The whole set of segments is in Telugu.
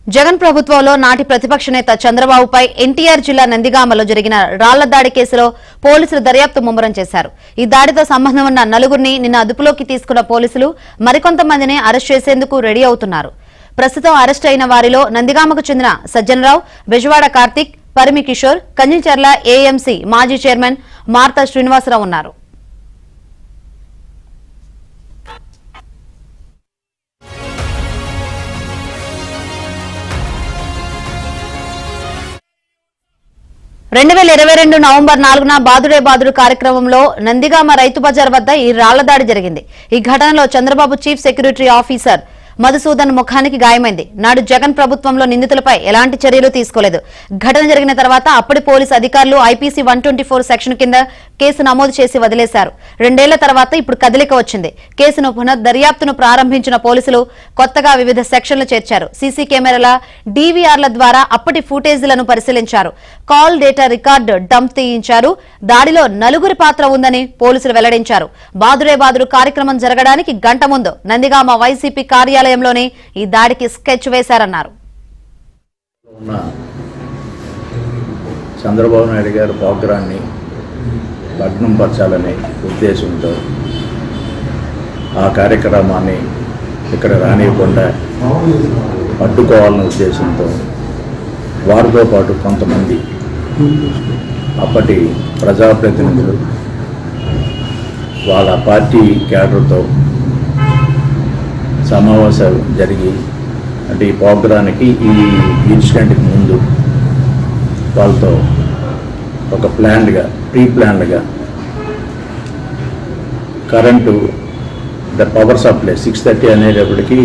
జగన్ ప్రభుత్వంలో నాటి ప్రతిపక్ష నేత చంద్రబాబుపై ఎన్టీఆర్ జిల్లా నందిగామలో జరిగిన రాళ్ల దాడి కేసులో పోలీసులు దర్యాప్తు ముమ్మరం చేశారు. ఈ దాడితో సంబంధం ఉన్న నలుగురిని నిన్న అదుపులోకి తీసుకున్న పోలీసులు మరికొంతమందిని అరెస్ట్ చేసేందుకు రెడీ అవుతున్నారు. ప్రస్తుతం అరెస్ట్ అయిన వారిలో నందిగామకు చెందిన సజ్జనరావు, బెజవాడ కార్తిక్, పరిమి కిషోర్, కంజిచర్ల ఏఎంసీ మాజీ చైర్మన్ మార్తా శ్రీనివాసరావు ఉన్నారు. నవంబర్ 4న బాదుడే బాదుడు కార్యక్రమంలో నందిగామ రైతు బజార్ వద్ద ఈ రాళ్ల దాడి జరిగింది. ఈ ఘటనలో Chandrababu chief security officer Madhusudan ముఖానికి గాయమైంది. నాడు జగన్ ప్రభుత్వంలో నిందితులపై ఎలాంటి చర్యలు తీసుకోలేదు. ఘటన జరిగిన తర్వాత అప్పటి పోలీసు అధికారులు ఐపీసీ 124 సెక్షన్ కింద కేసు నమోదు చేసి వదిలేశారు. 2 ఏళ్ల తర్వాత ఇప్పుడు కదలిక వచ్చింది. కేసును పునర్దర్యాప్తును ప్రారంభించిన పోలీసులు కొత్తగా వివిధ సెక్షన్లు చేర్చారు. సీసీ కెమెరాల డీవీఆర్ల ద్వారా అప్పటి ఫుటేజీలను పరిశీలించారు. కాల్ డేటా రికార్డు డంప్ తీయించారు. దాడిలో నలుగురి పాత్ర ఉందని పోలీసులు వెల్లడించారు. బాదుడే బాదుడు కార్యక్రమం జరగడానికి గంట ముందు నందిగామ వైసీపీ కార్యాలయంలోనే ఈ దాడికి స్కెచ్ వేశారన్నారు. చంద్రబాబు నాయుడు గారు ప్రోగ్రాన్ని భగ్నం పరచాలనే ఉద్దేశంతో ఆ కార్యక్రమాన్ని ఇక్కడ రానియకుండా అడ్డుకోవాలనే ఉద్దేశంతో వారితో పాటు కొంతమంది అప్పటి ప్రజాప్రతినిధులు వాళ్ళ పార్టీ క్యాడర్తో సమావేశాలు జరిగి అంటే ఈ ప్రోగ్రానికి ఈ ఇన్సిడెంట్కి ముందు వాళ్ళతో ఒక ప్రీ ప్లాన్డ్గా కరెంటు పవర్ సప్లై 6:30 అనేటప్పటికీ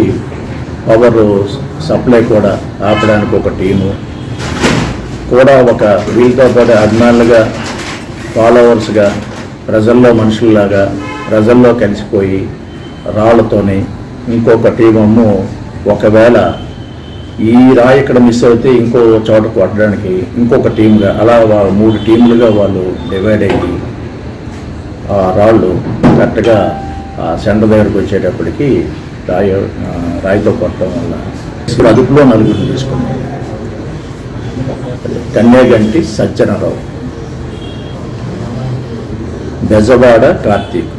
పవర్ సప్లై కూడా ఆపడానికి ఒక టీము కూడా ఒక వీళ్ళతో పాటు అభిమానులుగా ఫాలోవర్స్గా ప్రజల్లో మనుషుల్లాగా ప్రజల్లో కలిసిపోయి రాళ్లతోని ఇంకొక టీము ఒకవేళ ఈ రాయి ఇక్కడ మిస్ అయితే ఇంకో చోట కొట్టడానికి ఇంకొక టీముగా అలా 3 టీములుగా వాళ్ళు డివైడ్ అయ్యి ఆ రాళ్ళు కరెక్ట్గా సెండ దగ్గరకు వచ్చేటప్పటికి రాయితో కొట్టడం వల్ల ఇప్పుడు అదుపులో నలుగురిని తీసుకున్నాం. కన్యాగంటి సజ్జనరావు, బెజవాడ కార్తీక్,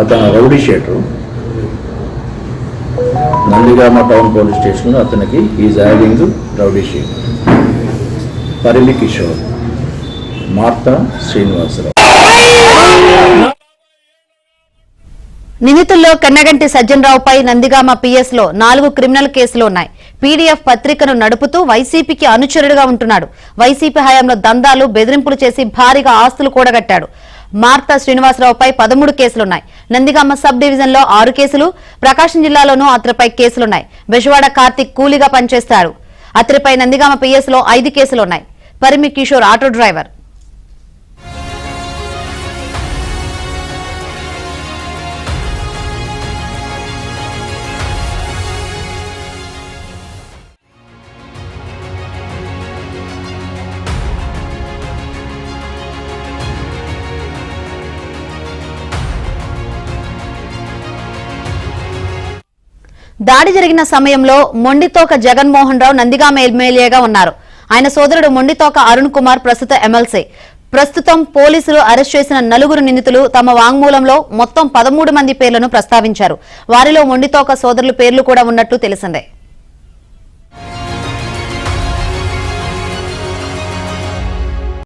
అతను rowdy sheeter, Nandigama town police స్టేషన్లో అతనికి is having rowdy sheet. Parimi Kishore, Martha Srinivasarao. నిందితుల్లో కన్నగంటి సజ్జనరావుపై నందిగామ పిఎస్ లో 4 క్రిమినల్ కేసులు ఉన్నాయి. పీడీఎఫ్ పత్రికను నడుపుతూ వైసీపీకి అనుచరుడుగా ఉంటున్నాడు. వైసీపీ హయాంలో దందాలు, బెదిరింపులు చేసి భారీగా ఆస్తులు కూడగట్టాడు. మార్తా శ్రీనివాసరావుపై 13 కేసులున్నాయి. నందిగామ సబ్ డివిజన్ లో 6 కేసులు, ప్రకాశం జిల్లాలోనూ అతనిపై కేసులున్నాయి. బెజవాడ కార్తిక్ కూలీగా పనిచేస్తాడు. అతనిపై నందిగామ పిఎస్ లో 5 కేసులున్నాయి. Parimi Kishore auto driver. దాడి జరిగిన సమయంలో మొండితోక జగన్మోహన్ రావు నందిగామ ఎమ్మెల్యేగా ఉన్నారు. ఆయన సోదరుడు మొండితోక అరుణ్ కుమార్ ప్రస్తుత ఎమ్మెల్సీ. ప్రస్తుతం పోలీసులు అరెస్ట్ చేసిన 4 నిందితులు తమ వాంగ్మూలంలో మొత్తం 13 మంది పేర్లను ప్రస్తావించారు. వారిలో మొండితోక సోదరుల పేర్లు కూడా ఉన్నట్లు తెలిసిందే.